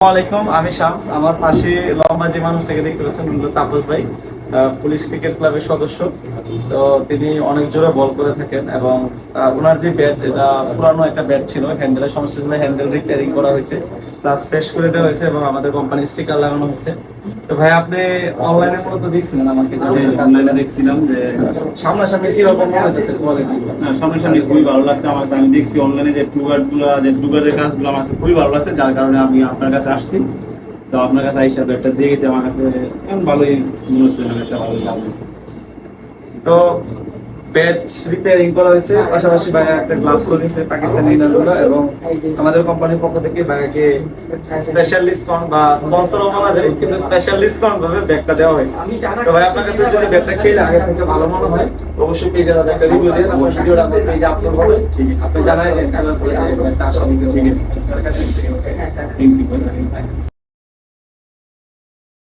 আসসালামাইকুম, আমি শামস। আমার পাশে লম্বা যে মানুষটাকে দেখতে পাচ্ছেন হলো তাপস ভাই, পুলিশ ক্রিকেট ক্লাবের সদস্য। তো তিনি অনেক জোরে বল করে থাকেন এবং ওনার যে ব্যাট, এটা পুরানো একটা ব্যাট ছিল, হ্যান্ডেলের সমস্যা ছিল, হ্যান্ডেল রিপেয়ারিং করা হয়েছে, প্লাস ফ্রেশ করে দেওয়া হয়েছে এবং আমাদের কোম্পানির স্টিকার লাগানো হয়েছে। তো ভাই, আপনি অনলাইনে মূলত দিচ্ছিলেন আমাকে, অনলাইনে দেখছিলাম যে সামনাসামনি কিরকম হয়েছে কোয়ালিটি? সামনাসামনি খুবই ভালো লাগছে আমার কাছে। আমি দেখছি অনলাইনে যে টুগারের কাজগুলো আমার কাছে খুবই ভালো লাগছে, যার কারণে আমি আপনার কাছে আসছি। তো আপনার কাছে আইসা তো একটা দিয়ে গেছি, আমার কাছে এখন ভালোই মনে হচ্ছে, একটা ভালোই কাজ হয়েছে। তো ব্যাট রিপেয়ারিং করা হয়েছে, পাশাপাশি ভাইয়া একটা গ্লাভস নিয়েছে পাকিস্তানি ইনারগুলো, এবং আমাদের কোম্পানির পক্ষ থেকে ভাইয়াকে স্পেশাল ডিসকাউন্ট বা স্পন্সরও বলা যায়, কিন্তু স্পেশাল ডিসকাউন্ট ভাবে ব্যাগটা দেওয়া হয়েছে। তো ভাই, আপনার কাছে যদি ব্যাগটা খেলে আগে থেকে ভালো মনে হয়, অবশ্যই পেজে একটা রিভিউ দিন, আমার ভিডিওটা আমার পেজে আপলোড হবে। ঠিক আছে, আপনি জানাই দেন ব্যাগটা আসলে ঠিক আছে। Thank you.